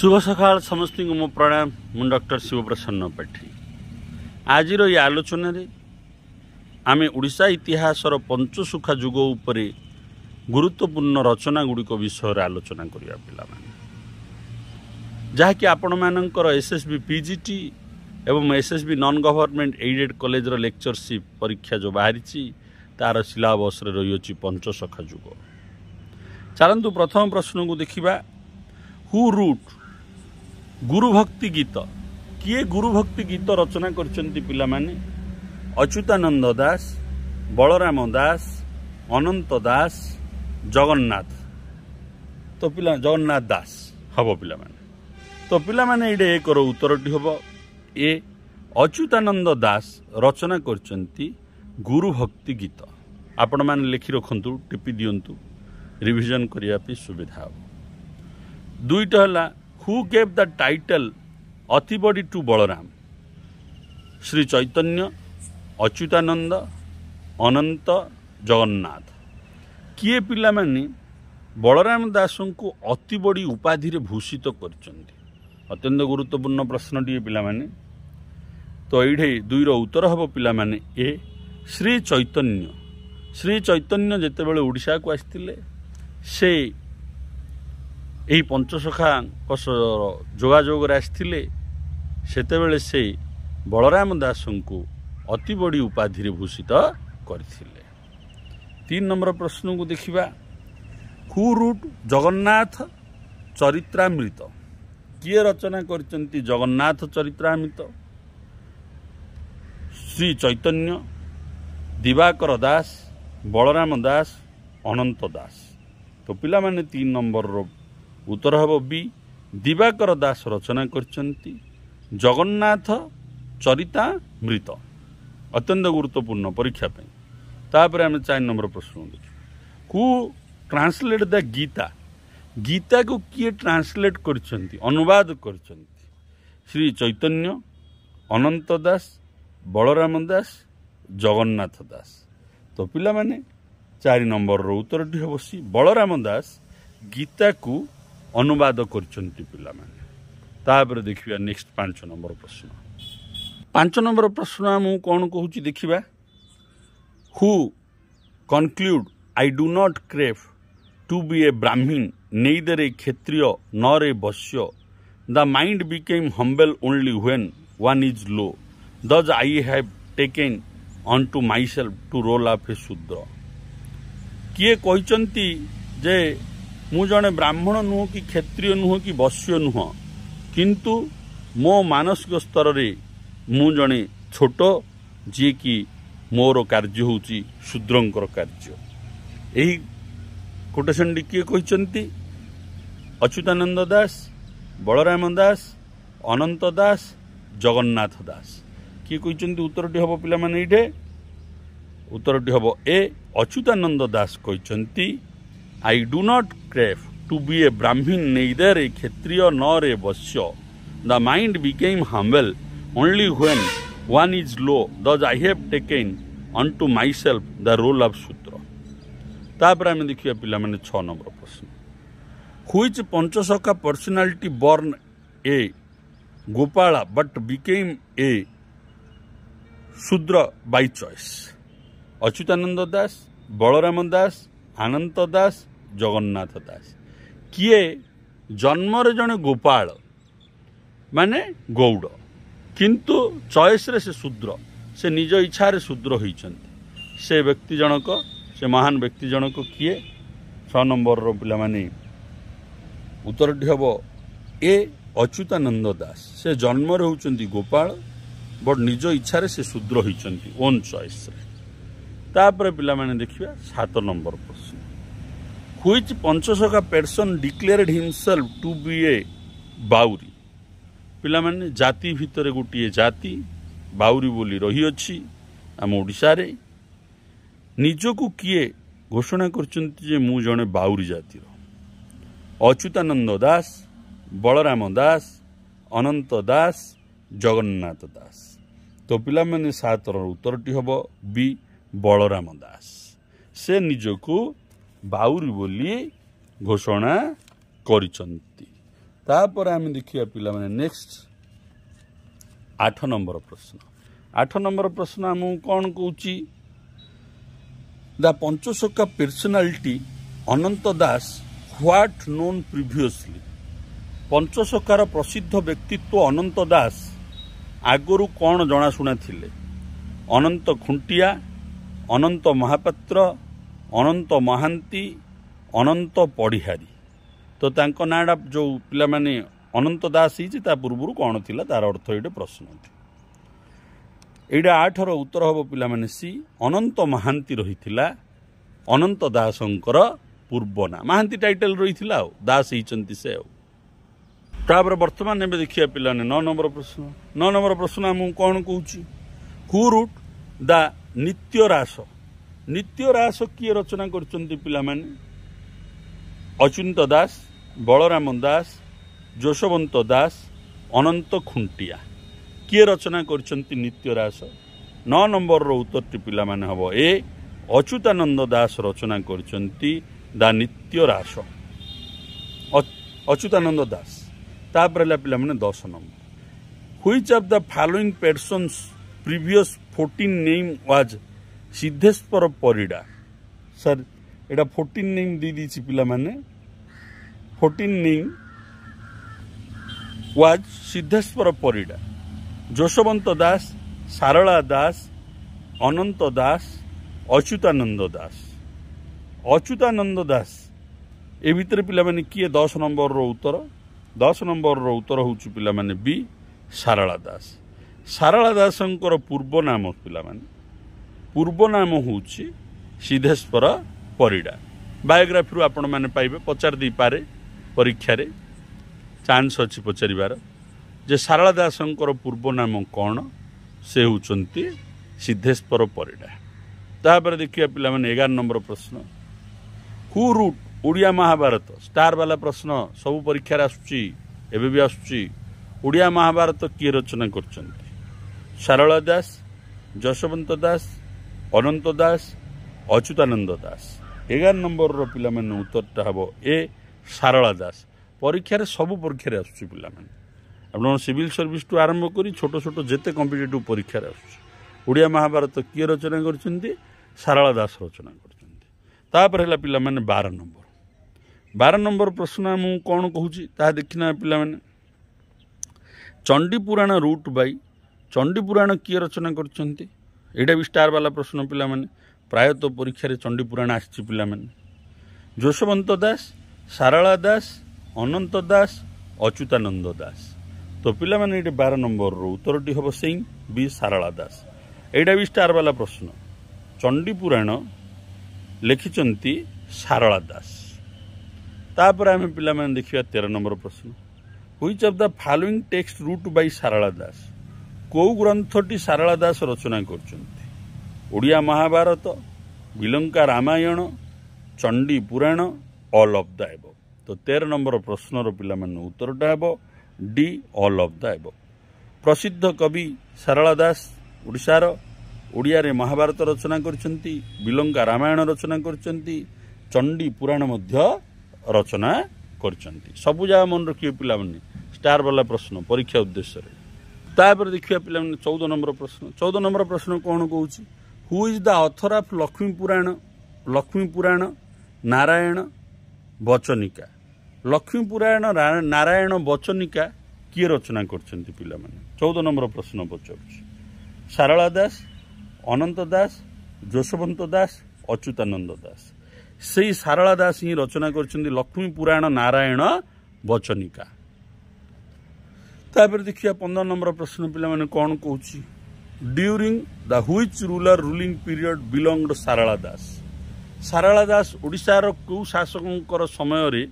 शुभ सकाल समस्त को मो प्रणाम। मु डॉक्टर शिवप्रसन्न पाठी। आज ये आलोचन आमे उड़ीसा इतिहासर पंचसुखा जुग उपरे गुरुत्वपूर्ण रचना गुड़िक विषय आलोचना करिया पिला माने, जहाँकि आपण मानकर एसएसबी पीजीटी एवं SSB non government aided college रो लेक्चरशिप परीक्षा जो बाहरी तार सिलेबस रे रही पंचसखा जुग। चलतु प्रथम प्रश्न को देखिबा। हु रूट गुरु भक्ति गीत किए गुरु भक्ति गीत रचना करचंती पिला माने? अच्युतानंद दास, बलराम दास, अनंत दास, जगन्नाथ। तो पिला जगन्नाथ दास हबो पिला माने। तो पिला माने एडे एक उत्तरटी हबो ए। अच्युतानंद दास रचना करचंती गुरु भक्ति गीत। आपण माने लिखि रखंतु, टिपि दियंतु, रिविजन करिया पे सुविधा हो। दुईटा हला who gave the title Atibadi to Balaram? Shri Chaitanya, Achyutananda, Ananta, Jagannath. किए पिला माने बलराम दास को अतिबडी उपाधि रे भूषित करचंती? अत्यंत गुरुत्वपूर्ण प्रश्न टी पिला माने। तो एठे दुई रो उत्तर हबो पिला माने ए। श्री चैतन्य। श्री चैतन्य जेतेबेले ओडिशा को आस्थिले से यही पंचसखा जोगाजोग आसते सेतेबेले से बलराम दास को अति बड़ी उपाधि भूषित करथिले। 3 नंबर प्रश्न को देखिबा। Who wrote Jagannath Charitamrita? किए रचना करचंती जगन्नाथ चरित्रामृत? श्री चैतन्य, दिवाकर दास, बलराम दास, अनंत दास। तो पिला माने 3 नंबर रो उत्तर हबो बी। दिवाकर दास रचना करचंती जगन्नाथ चरितामृत। अत्यंत गुरुत्वपूर्ण परीक्षा पे। तापर आमे 4 नंबर प्रश्न देखिबा। Who translate the Gita? Gita को किए ट्रांसलेट करचंती, अनुवाद करचंती? श्री चैतन्य, अनंत दास, बलराम दास, जगन्नाथ दास। तो पिला माने 4 नंबर रो उत्तर टी हबो सी। बलराम दास गीता को अनुवाद करचंती पिला माने। तापर देखिबा नेक्स्ट 5 नंबर प्रश्न। 5 नंबर प्रश्न हम कोन कहूची देखिबा। Who conclude I do not crave to be a Brahmin neither a Kshatriya nor a Vaishya. The mind became humble only when one is low. Thus I have taken on to myself to role of a Shudra. किए कहचंती जे मु जने ब्राह्मण नुह कि क्षत्रिय नुह कि वैश्य नुह, किंतु मो मानसिक स्तर रे मु जने छोट जी कि मोर कार्य होची शूद्रंकर कार्य। एही कोटेशन किए कहचंती? अच्युतानंद दास, बलराम दास, अनंत दास, जगन्नाथ दास। किए कहचंती? उत्तरटी हबो पिला माने एठे उत्तरटी हबो ए। अच्युतानंद दास कहचंती I do not crave to be a Brahmin neither a Kshatriya nor a Vaishya. The mind became humble only when one is low. Thus I have taken on to myself the role of Shudra. तापर आमे देखिबा पिला माने 6 number प्रश्न। Which Panchasakha personality born a Gopala but became a Shudra by choice? Achyutananda Das, Balaram Das, Ananta Das, Jagannath दास। किए जन्म जड़े गोपाल माने गौड़, किंतु चॉइस रे से शूद्र, से निज इच्छा रे शूद्र होइचंती। से व्यक्ति जनक, से महान व्यक्ति जनक किए? 6 नंबर रो पिला माने उत्तरटी हबो ए। अच्युतानंद दास। से जन्म रे होउचंती गोपाल बट निज इच्छा रे से शूद्र होइचंती, ओन चॉइस रे। तापर पिला माने देखिबा 7 नंबर प्रश्न। Which Panchasakha person declared himself to be a Bauri? पिला माने जाति भितर गोटे जाति बाउरी बोली रही अछि आम ओडिशा रे। निजको किए घोषणा करचंती जे मु जणे बाउरी जातिर? अच्युतानंद दास, बलराम दास, अनंत दास, जगन्नाथ दास। तो पिला माने 7 रो उत्तरटी हबो बी। बलराम दास। से निजको बाउरी बोली घोषणा करिचंती। तापर आम देखिए पिला माने नेक्स्ट 8 नंबर प्रश्न 8 नंबर प्रश्न आम कौन कौच the Panchasakha personality Ananta Das what known previously पंचसखार प्रसिद्ध व्यक्तित्व अनंत दास आगरू कौन जनाशुना थिले अनंत खुंटिया अनंत महापात्र अनंत महांती अनंत पढ़िहारी तो तांको नाडा जो पिला माने अनंत दास ही पूर्व कौन थिला तार अर्थ ये प्रश्न एटा 8 उत्तर हम पिला माने सी अनंत महांती रही अनंत दासंकर पूर्व ना महांती टाइटल रही दास ही से तापर वर्तमान एवं देखिए पिला 9 नंबर प्रश्न 9 नंबर प्रश्न आम कौन कौच हु रूट द नित्य रास किए रचना करचंती पिला माने अच्युत दास बलराम दास यशवंत दास अनंत खुंटिया किए रचना करचंती नित्य रास 9 नंबर रो उत्तर पिला माने हबो ए अच्युतानंद दास रचना करचंती द नित्य रास अच्युतानंद दास तापर पिला माने 10 number which of the following persons previous 14 name was Siddheshwar Parida sir Etah 14 name the दी पिला माने 14 नेम वाज सिद्धेश्वर परिडा यशवंत दास सारला दास अनंत दास अच्युतानंद दास ए भितर पिला माने किए 10 नंबर रो उत्तर होउची पिला माने बी सारला दासंकर पूर्व नाम पिला माने पूर्व नाम होउची सिद्धेश्वर परिडा बायोग्राफी रू आपण माने पाइबे पचार दी पारे परीक्षा रे चांस अच्छी पचारिबार जे सारला दासंकर पूर्व नाम कौन से होउचंती सिद्धेश्वर परिडा तापर देखिए पिला माने 11 नंबर प्रश्न who wrote Odia Mahabharata star वाला प्रश्न सब परीक्षा रे आसुची एबे भी आसुची ओडिया महाभारत किए रचना करचंती सारला दास यशवंत दास अनंत दास अच्युतानंद दास 11 नंबर रो पिला माने उत्तरटा हबो ए सारला दास परीक्षा रे सब परीक्षा रे आसुची पिला माने आपण सिविल सर्विस टू आरंभ करी छोट छोट जेते कॉम्पिटिटिव परीक्षा रे आसुची ओडिया महाभारत किए रचना करचंती सारला दास रचना करचंती तापर हला पिला माने 12 नंबर प्रश्न हम कौन कहूची ता देखिना पिला माने चंडी पुराण रूट बाई चंडी पुराण किए रचना करचंती एटा भी स्टार वाला प्रश्न पिला माने प्रायतः परीक्षा रे चंडी पुराण आछि पिला माने यशवंत दास सारला दास अनंत दास अच्युतानंद दास तो पिला माने ये 12 नंबर रो उत्तरटी हम से बी सारला दास एटा भी स्टार वाला प्रश्न चंडी पुराण लिखिचंती सारला दास तापर आम पिला माने देखिया 13 नंबर प्रश्न which of the following text wrote by Sarala Das को ग्रंथटी सारला दास रचना करचंती Odia Mahabharata Bilanka Ramayana Chandi Purana all of the above तो 13 नंबर प्रश्नर पिला माने उत्तरटा हेबो D all of the above प्रसिद्ध कवि सारला दास ओडिशार ओडिया रे महाभारत रचना करचंती विलंका रामायण रचना करचंती चंडी पुराण मध्य रचना करचंती सबु जा मन रखिए पिला माने स्टार वाला प्रश्न परीक्षा उद्देश्य रे तापर देखिए पिला माने 14 नंबर प्रश्न कौन कहूची who is the author of Lakshmi Purana Narayana Bachanika Lakshmi Purana Narayana Bachanika किए रचना करचंती पिला माने 14 नंबर प्रश्न पचारुछि सारला दास अनंत दास यशवंत दास अच्युतानंद दास से सारला दास ही रचना करचंती लक्ष्मी पुराण नारायण बचनिका तापर देखिए 15 नंबर प्रश्न पिला माने कौन कहूची during the which ruling period belonged Sarala Das ओडिशार को शासकों समय रे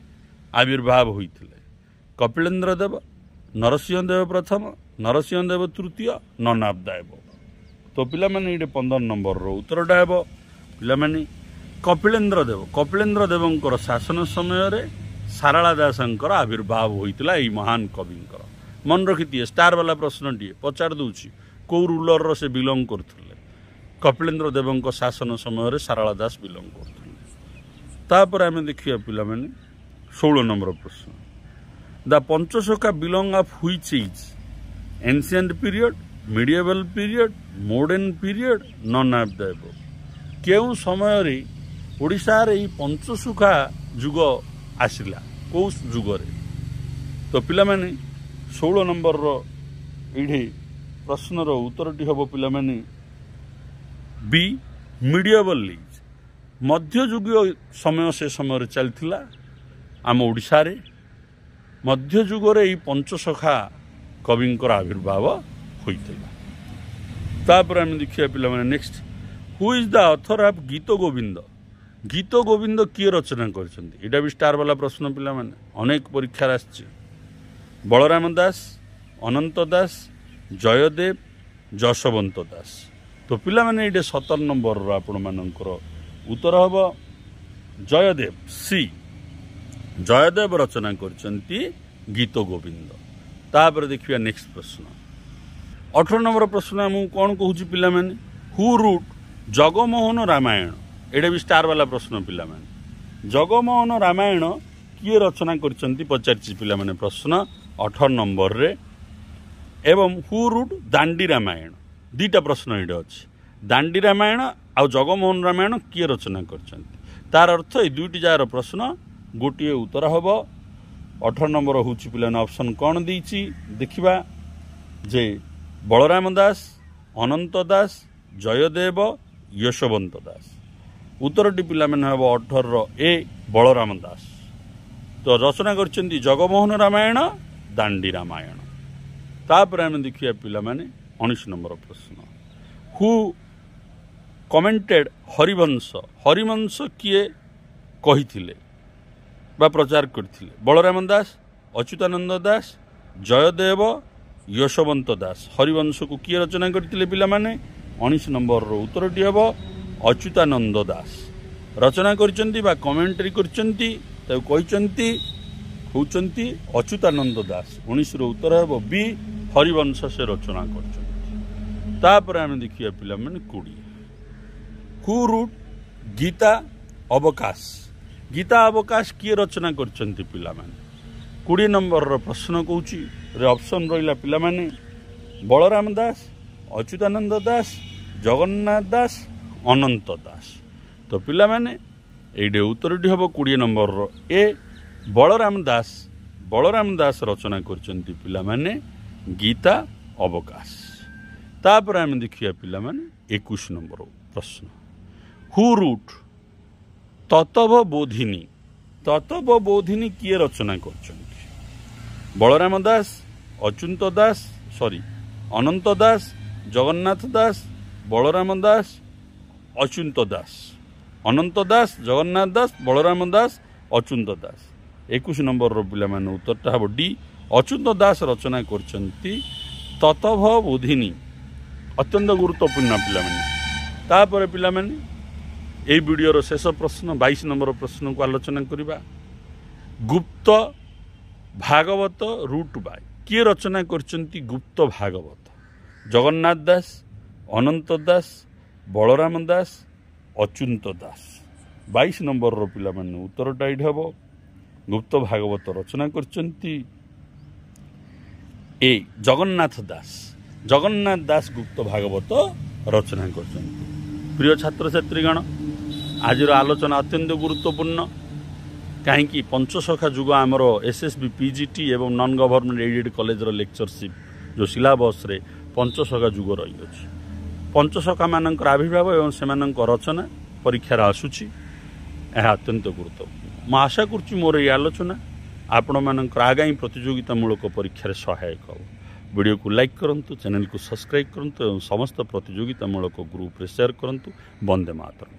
आविर्भाव होइथिले कपिलेन्द्र देव नरसिंह देव प्रथम नरसिंह देव तृतीय ननाब देव तो पिला माने ये 15 नंबर रो उत्तरटा हेबो पिला माने कपिलेन्द्र देवंकर शासन समय रे सारला दासंकर आविर्भाव होइतिला एई महान कविंकर मन रखिथिए स्टार वाला प्रश्न टी पचार दूची को रूलर रो से बिलोंग करथिले कपिलेन्द्र देवंक शासन समय रे सारला दास बिलोंग करथिले तापर आमे देखिया पिला माने 16 नंबर प्रश्न the Panchasakha belong of which is ancient period, medieval period, modern period, none of the above. केउ समय रे ओडिशा रे पंचसखा जुग आसिला को जुग रे? तो पिला माने 16 नंबर रो इढे प्रश्न रो उत्तरटी हबो पिला माने बी मिडिएवल एज। मध्ययुगीय समय से समय चलथिला आम ओडिशा रे। मध्ययुग रे ई पंचसखा कविंकर आविर्भाव होइतिला। तापर हम देखिया पिला माने next, who is the author of गीत गोविंद? गीत गोविंद किए रचना करछन्ती? एटा भी स्टार वाला प्रश्न पिला माने अनेक परीक्षा आछि। बलराम दास, अनंत दास, जयदेव, जशवंत दास। तो पिला माने एटे 17 नंबर रो आपण मानकर उत्तर हबो जयदेव। सी जयदेव रचना करछन्ती गीत गोविंद। तापर देखिया नेक्स्ट प्रश्न 18 नंबर प्रश्न हम कौन कहूँ पिला माने, हु रूट जगमोहन रामायण? एटा भी स्टार वाला प्रश्न पिला माने। जगमोहन रामायण किए रचना करछन्ती पचारछि पिला माने प्रश्न 18 नंबर रे। एवं हु रूट दांडी रामायण? दीटा प्रश्न एडे अछि। दांडी रामायण आ जगमोहन रामायण किए रचना करछन्ती? तार अर्थ ए दुईटी जार प्रश्न गोटिए उत्तर हबो। 18 नंबर होछि पिला ऑप्शन कौन देछि देखिबा जे बलराम दास, अनंत दास, जयदेव, यशवंत दास। उत्तरटी पिला माने हबो 18 ए बलराम दास। तो रचना करछन्ती जगमोहन रामायण, दांडी रामायण। तापर हम देखिया पिला माने 19 नंबर प्रश्न, हु कमेंटेड हरिवंश? हरिवंश किए कहिथिले बा प्रचार करथिले? बलराम दास, अच्युतानंद दास, जयदेव, यशवंत दास। हरिवंश को किए रचना करथिले पिला माने? 19 नंबर रो उत्तरटी हबो अच्युतानंद दास। रचना करछन्ती बा कमेंटरी करछन्ती ताउ कहिछन्ती होउछन्ती अच्युतानंद दास। 19 रो उत्तर हबो बी हरिवंश से रचना करछन्ती। तापर हम देखिया पिला माने 20, हु रूट गीता अवकाश? गीता अवकाश किए रचना करछन्ती पिला माने? 20 नंबर रो प्रश्न कहूची रे ऑप्शन रहिला पिला माने बलराम दास, अच्युतानंद दास, जगन्नाथ दास, अनंत दास। तो पिला माने एडे उत्तरटी हबो 20 नंबर रो ए बलराम दास। बलराम दास रचना करछन्ती पिला माने गीता अवकाश। तापर हम देखिया पिला माने 21 नंबर प्रश्न, हु रूट तत्व बोधिनी? तत्व बोधिनी किए रचना करछन्ती? बलराम दास, अच्युत दास, अनंत दास, जगन्नाथ दास, बलराम दास, अच्युत दास। अनंत दास, जगन्नाथ दास, बलराम दास, अच्युत दास। 21 नंबर रो पिला माने उत्तरटा हबो डी अच्युत दास रचना करछन्ती तत्व बोधिनी। अत्यंत गुरुत्वपूर्ण पिला माने। तापर पिला माने ए वीडियो रो शेष प्रश्न 22 नंबर प्रश्न को आलोचना करिबा। गुप्त भागवत रूट बाय किए रचना करछन्ती? गुप्त भागवत जगन्नाथ दास, अनंत दास, बलराम दास, अच्युत दास। 22 नंबर रो पिला माने उत्तरटा एठी हबो गुप्त भागवत रचना करछन्ती ए जगन्नाथ दास। जगन्नाथ दास गुप्त भागवत रचना करछन्ती। प्रिय छात्र छात्रीगण, आज आलोचना अत्यंत गुरुत्वपूर्ण। कहीं पंचसखा जुग आमर एसएसबी, पीजीटी एवं non government aided college lectureship जो सिलेबस रे पंचसखा जुग रही अछि। पंचसखा मानकर आविर्भाव एवं सेमानक रचना परीक्षार आसुछि। यह अत्यंत गुरुत्वपूर्ण। मैं आशा करुच्ची मोर ये आलोचना आपण मानकर आगामी प्रतियोगितामूलक परीक्षार सहायक हो। वीडियो को लाइक करंतु, चैनल को सब्सक्राइब करंतु एवं समस्त प्रतियोगितामूलक ग्रुप रे शेयर करंतु। वंदे मातरम।